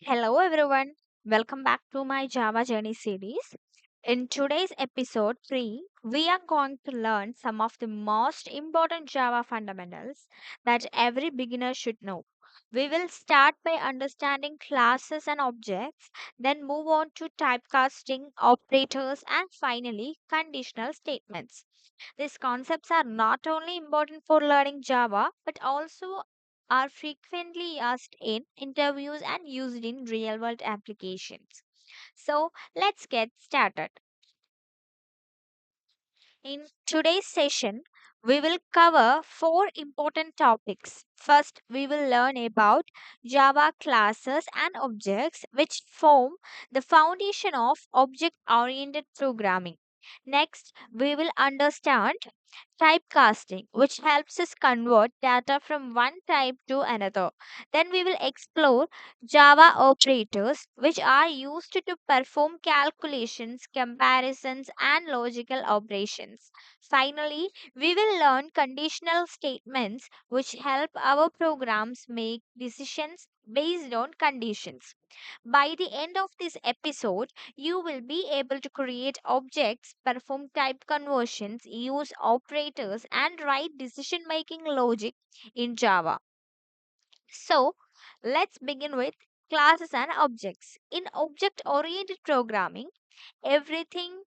Hello everyone, welcome back to my Java Journey series. In today's episode 3, we are going to learn some of the most important Java fundamentals that every beginner should know. We will start by understanding classes and objects, then move on to typecasting, operators, and finally conditional statements. These concepts are not only important for learning Java but also are frequently asked in interviews and used in real world applications. So, let's get started. In today's session, we will cover four important topics. First, we will learn about Java classes and objects, which form the foundation of object oriented programming. Next, we will understand typecasting, which helps us convert data from one type to another. Then we will explore Java operators, which are used to perform calculations, comparisons, and logical operations. Finally, we will learn conditional statements, which help our programs make decisions based on conditions. By the end of this episode, you will be able to create objects, perform type conversions, use operators, and write decision making logic in Java. So, let's begin with classes and objects. In object oriented programming, everything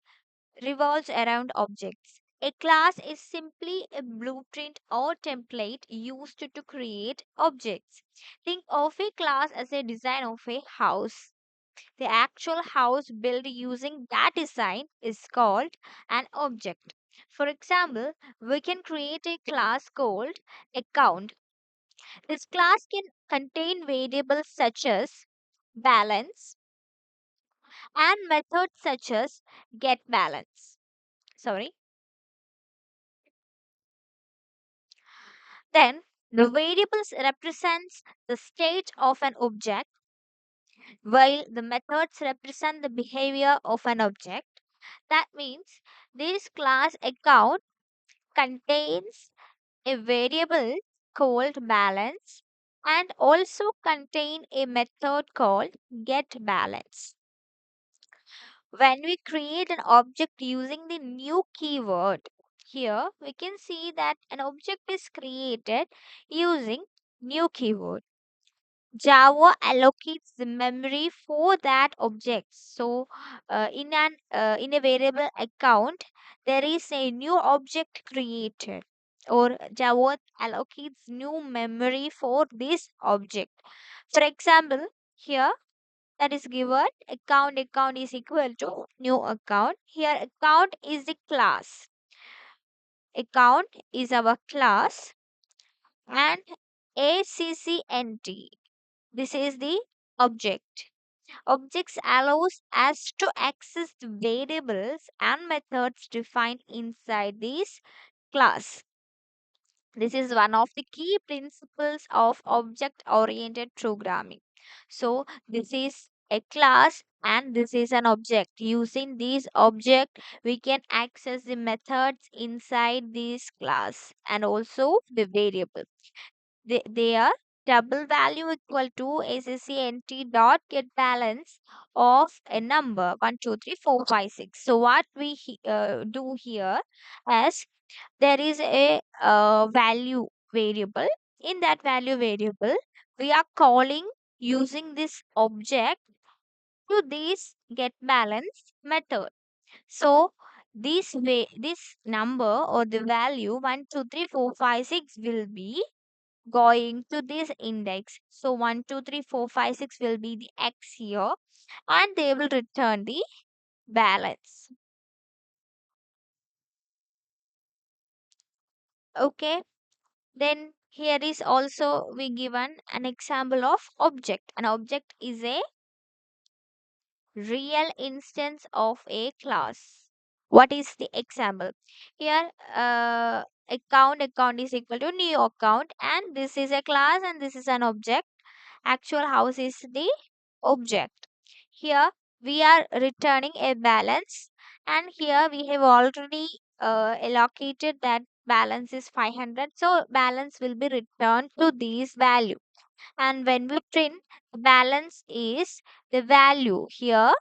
revolves around objects. A class is simply a blueprint or template used to create objects. Think of a class as a design of a house. The actual house built using that design is called an object. For example, we can create a class called account. This class can contain variables such as balance and methods such as get balance. Sorry. Then the variables represents the state of an object while the methods represent the behavior of an object. That means this class account contains a variable called balance and also contain a method called getBalance. When we create an object using the new keyword, here we can see that an object is created using new keyword. Java allocates the memory for that object. So, in a variable account, there is a new object created, or Java allocates new memory for this object. For example, here that is given account is equal to new account. Here account is the class. Account is our class and ACCNT. This is the object. Objects allows us to access the variables and methods defined inside this class. This is one of the key principles of object oriented programming. So, this is a class and this is an object. Using this object, we can access the methods inside this class and also the variable. They are double value equal to ACCNT dot get balance of a number 1, 2, 3, 4, 5, 6. So what we do here is there is a value variable. In that value variable, we are calling using this object to this get balance method. So this number or the value 1, 2, 3, 4, 5, 6 will be going to this index. So 1, 2, 3, 4, 5, 6 will be the x here and they will return the balance. Okay. Then here is also we given an example of object. An object is a real instance of a class. What is the example? Here account is equal to new account and this is a class and this is an object. Actual house is the object. Here we are returning a balance and here we have already allocated that balance is 500. So balance will be returned to this value. And when we print, the balance is the value. Here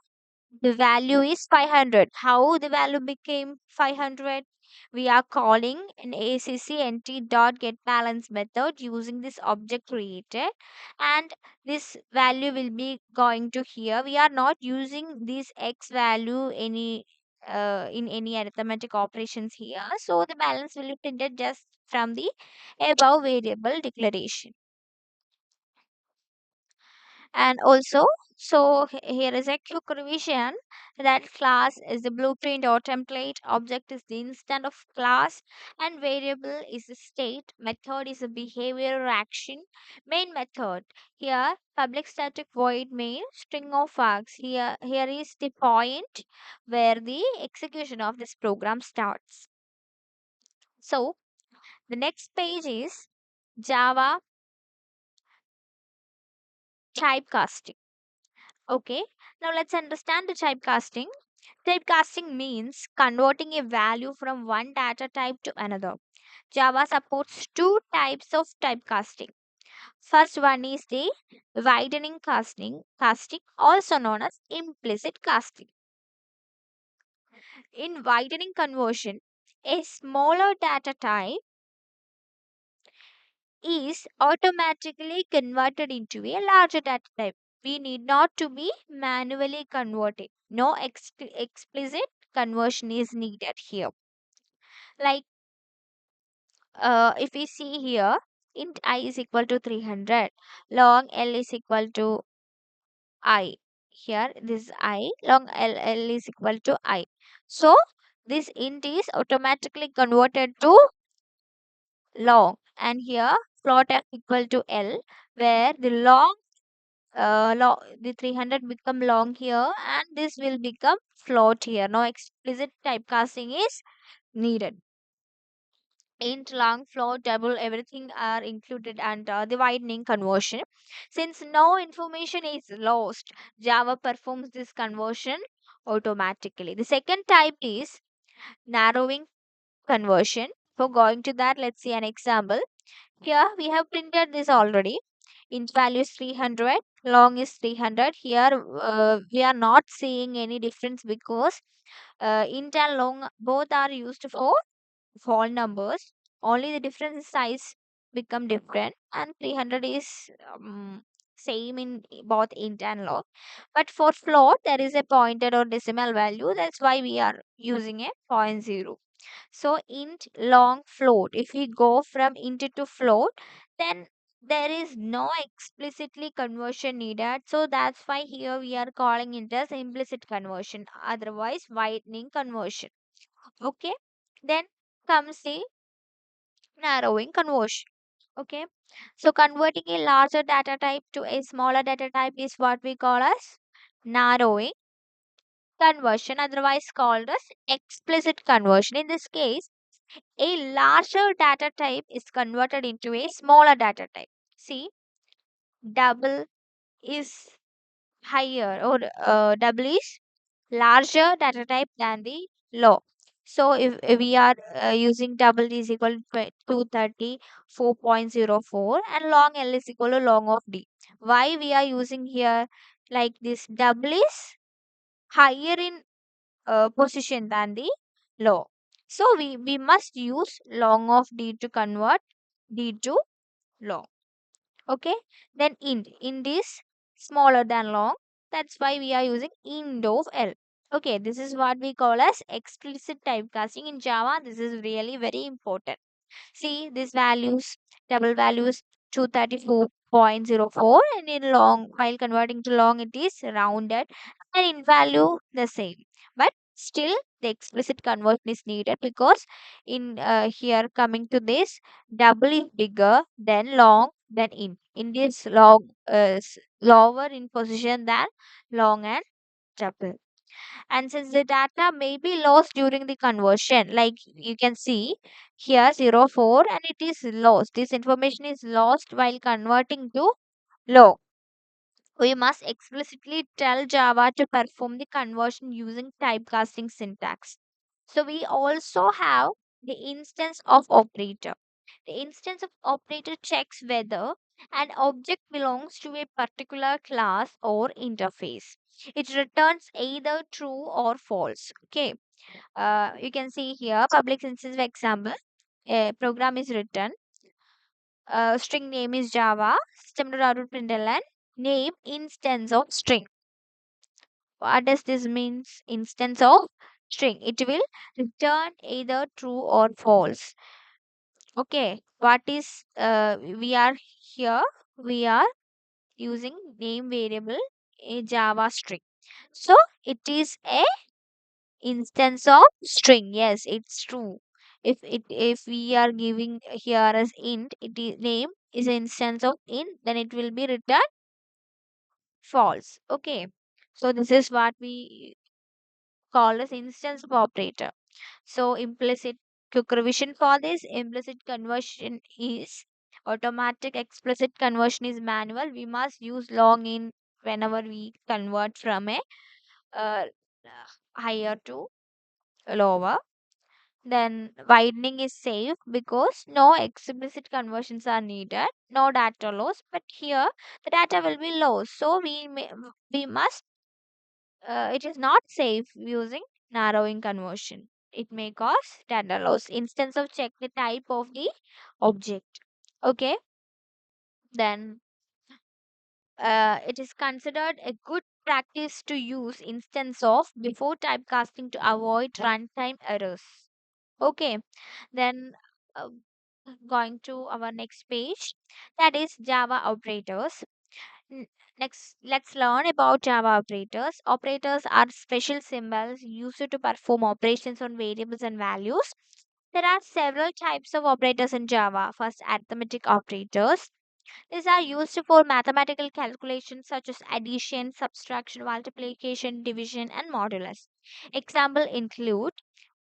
the value is 500. How the value became 500? We are calling an ACC dot get balance method using this object created, and this value will be going to here. We are not using this x value any in any arithmetic operations here. So the balance will be printed just from the above variable declaration. And also, so here is a quick revision that class is the blueprint or template, object is the instant of class, and variable is the state, method is a behavior or action, main method. Here public static void main string of args. Here is the point where the execution of this program starts. So the next page is Java typecasting. Okay, now let's understand the typecasting. Typecasting means converting a value from one data type to another. Java supports two types of typecasting. First one is the widening casting, also known as implicit casting. In widening conversion, a smaller data type is automatically converted into a larger data type. We need not to be manually converted. No explicit conversion is needed here. Like if we see here, int I is equal to 300, long L is equal to I. Here this I, long L is equal to I. So this int is automatically converted to long, and here float f equal to L, where the the 300 become long here, and this will become float here. No explicit typecasting is needed. Int, long, float, double, everything are included under the widening conversion. Since no information is lost, Java performs this conversion automatically. The second type is narrowing conversion. For going to that, let's see an example. Here we have printed this already. Int value is 300, long is 300. Here we are not seeing any difference because int and long both are used for whole numbers. Only the difference size become different, and 300 is same in both int and long. But for float, there is a pointed or decimal value. That's why we are using a point zero. So int, long, float. If we go from int to float, then there is no explicitly conversion needed. So that's why here we are calling it as implicit conversion, otherwise widening conversion. Okay. Then comes the narrowing conversion. Okay. So converting a larger data type to a smaller data type is what we call as narrowing conversion, otherwise called as explicit conversion. In this case, a larger data type is converted into a smaller data type. See, double is higher, or double is larger data type than the low. So if we are using double is equal to 234.04, and long L is equal to long of D. Why we are using here like this? Double is higher in position than the low. So we must use long of D to convert D to long. Okay. Then int is smaller than long. That's why we are using int of L. Okay, this is what we call as explicit typecasting in Java. This is really very important. See these values, double values 234.04, and in long, while converting to long, it is rounded, and in value the same. But still, the explicit conversion is needed because in here coming to this, double is bigger than long than in. In this long lower in position than long and double. And since the data may be lost during the conversion, like you can see here 04, and it is lost, this information is lost while converting to low, we must explicitly tell Java to perform the conversion using typecasting syntax. So we also have the instance of operator. The instance of operator checks whether An object belongs to a particular class or interface. It returns either true or false. Okay. You can see here public instance example. A program is written. String name is Java. System.out.println. Name instance of string. What does this means? Instance of string. It will return either true or false. Okay. What is we are here? We are using name variable a Java string. So it is a instance of string. Yes, it's true. If we are giving here as int, it is name is an instance of int, then it will be returned false. Okay. So this is what we call as instance of operator. So implicit quick revision for this implicit conversion is automatic, explicit conversion is manual. We must use long in whenever we convert from a uh, higher to lower. Then widening is safe because no explicit conversions are needed, no data loss. But here the data will be lost, so we must. It is not safe using narrowing conversion. It may cause data loss. Instance of check the type of the object. Okay, then it is considered a good practice to use instance of before typecasting to avoid runtime errors. Okay, then uh, going to our next page, that is Java operators. N- Next, let's learn about Java operators. Operators are special symbols used to perform operations on variables and values. There are several types of operators in Java. First, arithmetic operators. These are used for mathematical calculations such as addition, subtraction, multiplication, division, and modulus. Example include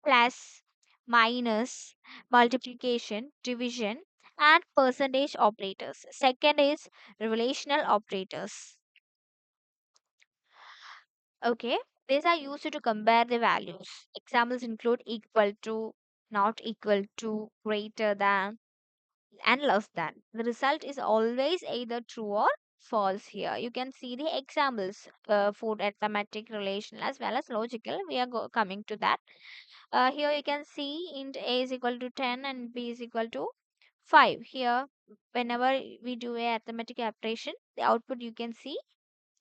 plus, minus, multiplication, division, and percentage operators. Second is relational operators. Okay, these are used to compare the values. Examples include equal to, not equal to, greater than, and less than. The result is always either true or false here. You can see the examples for arithmetic, relational, as well as logical. We are coming to that. Here you can see int a is equal to 10 and b is equal to 5. Here, whenever we do a arithmetic operation, the output you can see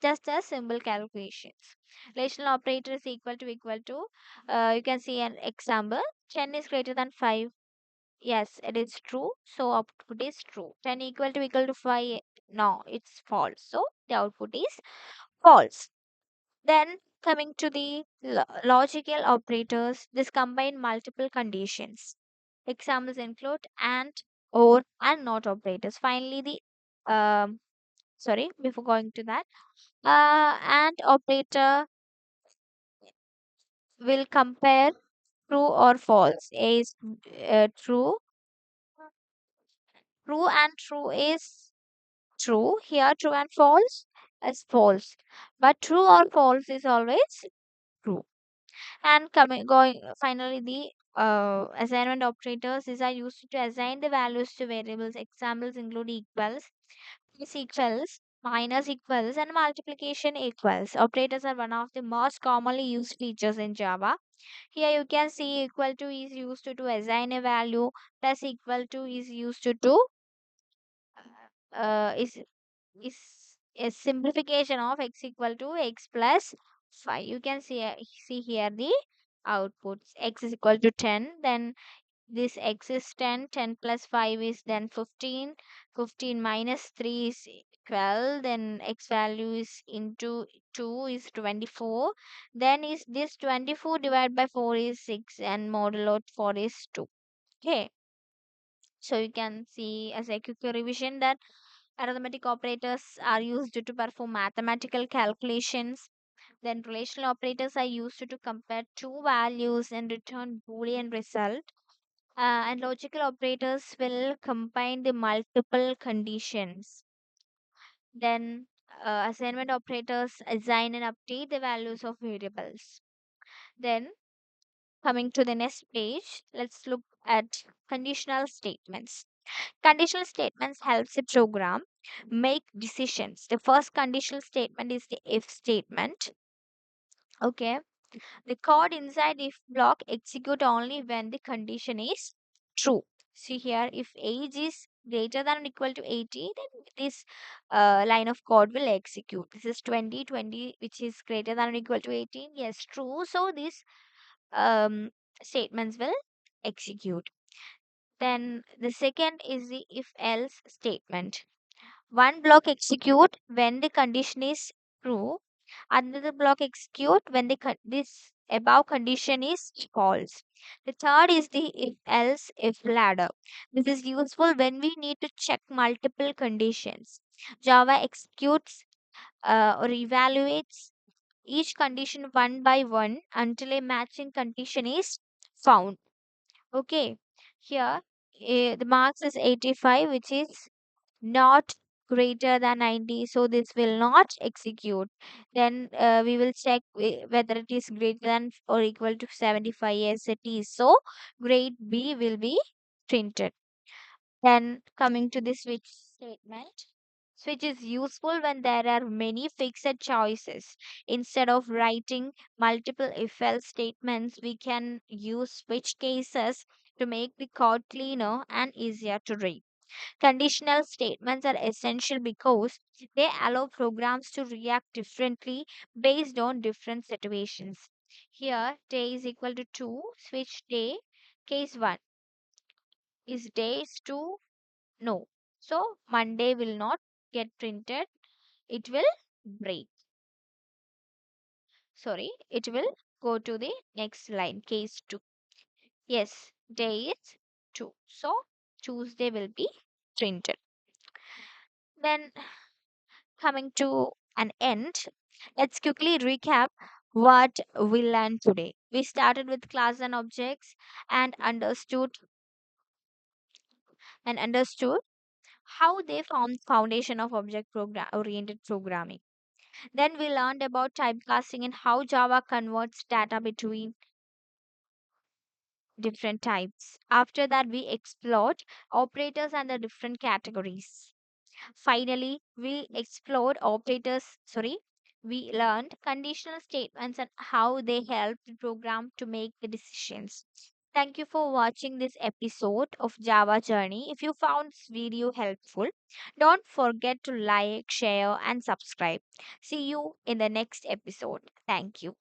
just as simple calculations. Relational operator is equal to, you can see an example. 10 is greater than 5. Yes, it is true. So output is true. 10 equal to 5. No, it's false. So the output is false. Then coming to the logical operators, this combine multiple conditions. Examples include and, or, and not operators. Finally, the sorry, before going to that, and operator will compare true or false. A is true, true and true is true. Here, true and false is false. But true or false is always true. And coming going finally the assignment operators. These are used to assign the values to variables. Examples include equals, plus equals, minus equals, and multiplication equals. Operators are one of the most commonly used features in Java. Here you can see equal to is used to assign a value, plus equal to is used to is is a simplification of x equal to x plus 5. You can see here the outputs. X is equal to 10, then this x is 10, 10 plus 5 is then 15, 15 minus 3 is 12, then x value is into 2 is 24, then is this 24 divided by 4 is 6 and modulo 4 is 2. Okay, so you can see as a quick revision that arithmetic operators are used to perform mathematical calculations. Then relational operators are used to compare two values and return Boolean result. And logical operators will combine the multiple conditions. Then assignment operators assign and update the values of variables. Then coming to the next page, let's look at conditional statements. Conditional statements helps a program make decisions. The first conditional statement is the if statement. Okay. The code inside if block execute only when the condition is true. See here, if age is greater than or equal to 18, then this line of code will execute. This is 2020, which is greater than or equal to 18. Yes, true. So these um, statements will execute. Then the second is the if else statement. One block execute when the condition is true. Another block execute when this above condition is false. The third is the if else if ladder. This is useful when we need to check multiple conditions. Java executes or evaluates each condition one by one until a matching condition is found. Okay, here the marks is 85, which is not greater than 90, so this will not execute. Then we will check whether it is greater than or equal to 75. Yes, it is. So grade B will be printed. Then coming to the switch statement. Switch is useful when there are many fixed choices. Instead of writing multiple if else statements, we can use switch cases to make the code cleaner and easier to read. Conditional statements are essential because they allow programs to react differently based on different situations. Here, day is equal to 2, switch day, case 1. Is days 2? No. So, Monday will not get printed, it will break. Sorry, it will go to the next line, case 2. Yes, day is 2. So, Tuesday will be printed. Then coming to an end, let's quickly recap what we learned today. We started with class and objects and understood how they form foundation of object program oriented programming. Then we learned about typecasting and how Java converts data between different types. After that, we explored operators and the different categories. Finally, we learned conditional statements and how they help the program to make the decisions. Thank you for watching this episode of Java Journey. If you found this video helpful, don't forget to like, share, and subscribe. See you in the next episode. Thank you.